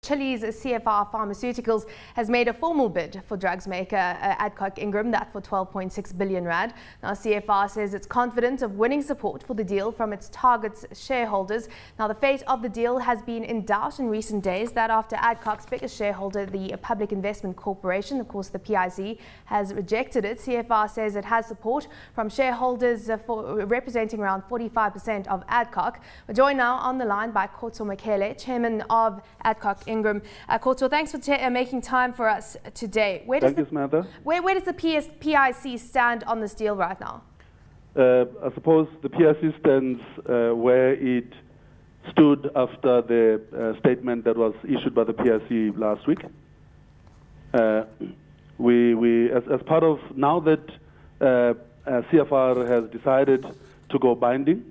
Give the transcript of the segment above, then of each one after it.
Chile's CFR Pharmaceuticals has made a formal bid for drugs maker Adcock Ingram, that for 12.6 billion rand. Now, CFR says it's confident of winning support for the deal from its target's shareholders. Now, the fate of the deal has been in doubt in recent days, that after Adcock's biggest shareholder, the Public Investment Corporation, of course the PIC, has rejected it. CFR says it has support from shareholders representing around 45% of Adcock. We're joined now on the line by Khotso Makele, chairman of Adcock Ingram. Khotso, thanks for making time for us today. Thank you, Samantha. Where does the PIC stand on this deal right now? I suppose the PIC stands where it stood after the statement that was issued by the PIC last week. As part of, now that CFR has decided to go binding,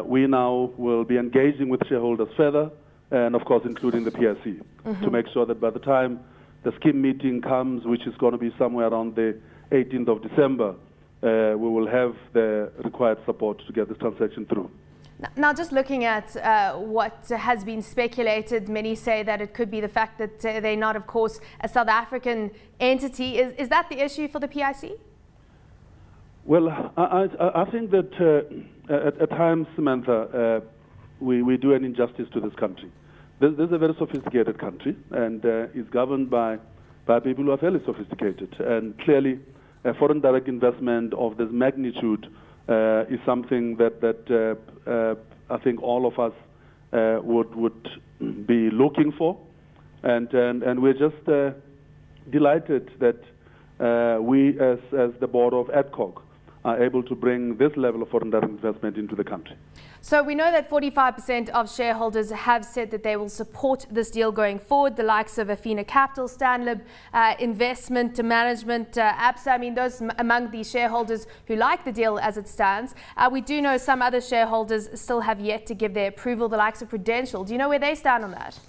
we now will be engaging with shareholders further, and of course including the PIC, to make sure that by the time the scheme meeting comes, which is going to be somewhere around the 18th of December, we will have the required support to get this transaction through. Now, just looking at what has been speculated, many say that it could be the fact that they're not, of course, a South African entity. Is that the issue for the PIC? Well, I think that at times, Samantha, we do an injustice to this country. This is a very sophisticated country, and is governed by people who are fairly sophisticated. And clearly, a foreign direct investment of this magnitude is something that I think all of us would be looking for. And we're just delighted that we, as the board of Adcock, are able to bring this level of foreign direct investment into the country. So we know that 45% of shareholders have said that they will support this deal going forward, the likes of Afina Capital, Stanlib, Investment Management, ABSA. I mean, those among the shareholders who like the deal as it stands. We do know some other shareholders still have yet to give their approval, the likes of Prudential. Do you know where they stand on that?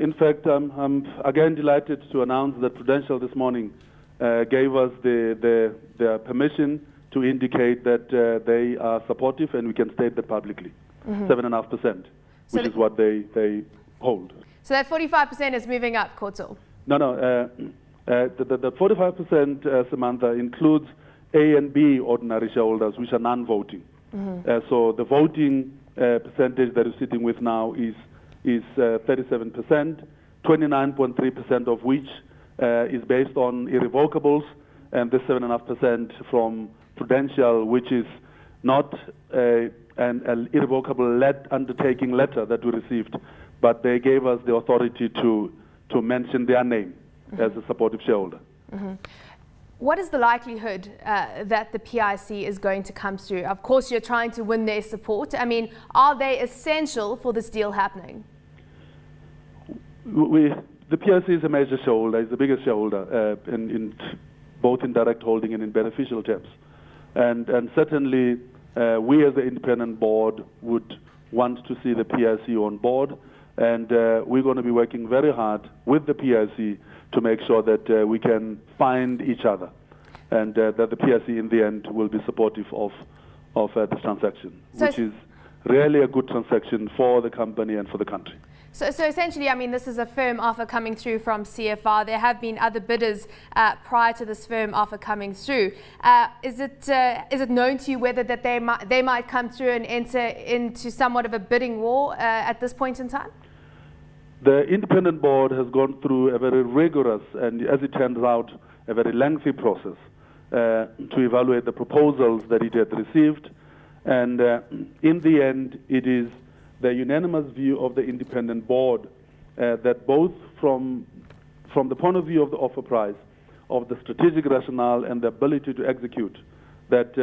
In fact, I'm again delighted to announce that Prudential this morning gave us their permission to indicate that they are supportive, and we can state that publicly. 7.5%, which is what they hold. So that 45% is moving up, Khotso? No. The 45%, Samantha, includes A and B ordinary shareholders, which are non-voting. So the voting percentage that you're sitting with now is 37%, 29.3% of which is based on irrevocables, and the 7.5% from Prudential, which is not an irrevocable undertaking letter that we received, but they gave us the authority to mention their name as a supportive shareholder. What is the likelihood that the PIC is going to come through? Of course, you're trying to win their support. I mean, are they essential for this deal happening? The PIC is a major shareholder, is the biggest shareholder, both in direct holding and in beneficial terms. And certainly, we as the independent board would want to see the PIC on board, and we're going to be working very hard with the PIC to make sure that we can find each other, and that the PIC in the end will be supportive of this transaction, which is really a good transaction for the company and for the country. So essentially, I mean, this is a firm offer coming through from CFR. There have been other bidders prior to this firm offer coming through. Is it known to you whether that they might come through and enter into somewhat of a bidding war at this point in time? The independent board has gone through a very rigorous and, as it turns out, a very lengthy process to evaluate the proposals that it had received. And in the end, it is the unanimous view of the independent board that both from the point of view of the offer price, of the strategic rationale and the ability to execute, that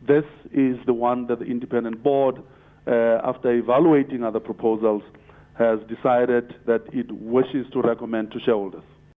this is the one that the independent board, after evaluating other proposals, has decided that it wishes to recommend to shareholders.